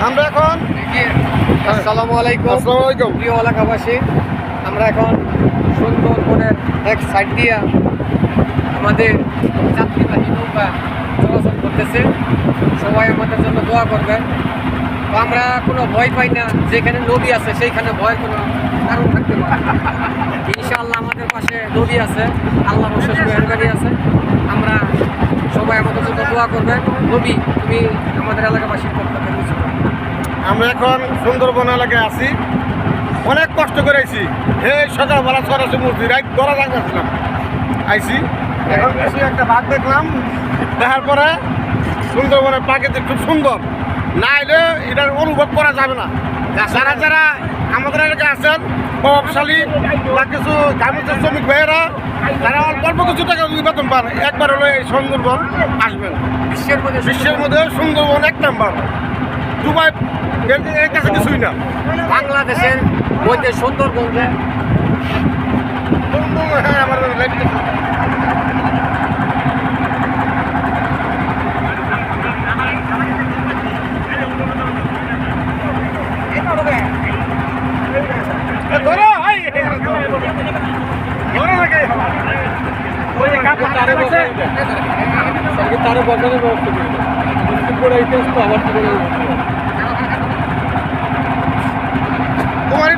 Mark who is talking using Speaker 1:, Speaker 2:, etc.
Speaker 1: আমরা এখন
Speaker 2: আসসালামু আলাইকুম প্রিয় এলাকাবাসী, আমরা এখন সুন্দরবনের এক সাইড দিয়া আমাদের যাত্রীবাহী নৌকা চলাচল করতেছে। সবাই আমাদের জন্য দোয়া করবেন। তো আমরা কোনো ভয় পাই না, যেখানে নদী আছে সেইখানে ভয়ের কোনো কারণ থাকতে পারে। ইনশাআল্লাহ আমাদের পাশে নদী আছে, আল্লাহ অশেষ মেহেরবানি আছে। আমরা সবাই আমাদের জন্য দোয়া করবেন। নদী, তুমি আমাদের এলাকাবাসীর পক্ষ থেকে কিছু বলো।
Speaker 1: আমরা এখন সুন্দরবন এলাকায় আছি, অনেক কষ্ট করে আইছি। এই সকালবেলা সরাসরি মূর্তি রাত ধরা যাচ্ছিলাম আইছি। এখন বেশি একটা ভাগ দেখলাম, দেখার পরে সুন্দরবনের প্রাকৃতিক খুব সুন্দর, না এলে এটার অনুভব করা যাবে না। যারা যারা আমাদের এলাকায় আছেন প্রভাবশালী বা কিছু গার্মেন্টসের শ্রমিক ভাইয়েরা, তারা অল্প কিছু টাকা বেতন পান, একবার হলে এই সুন্দরবন আসবেন। বিশ্বের মধ্যে সুন্দরবন এক নাম্বার, দুবাই এর কাছে কিছুই না।
Speaker 2: বাংলাদেশের মধ্যে সুন্দরবন
Speaker 1: আমার
Speaker 2: তারা বসানোর ব্যবস্থা করবে।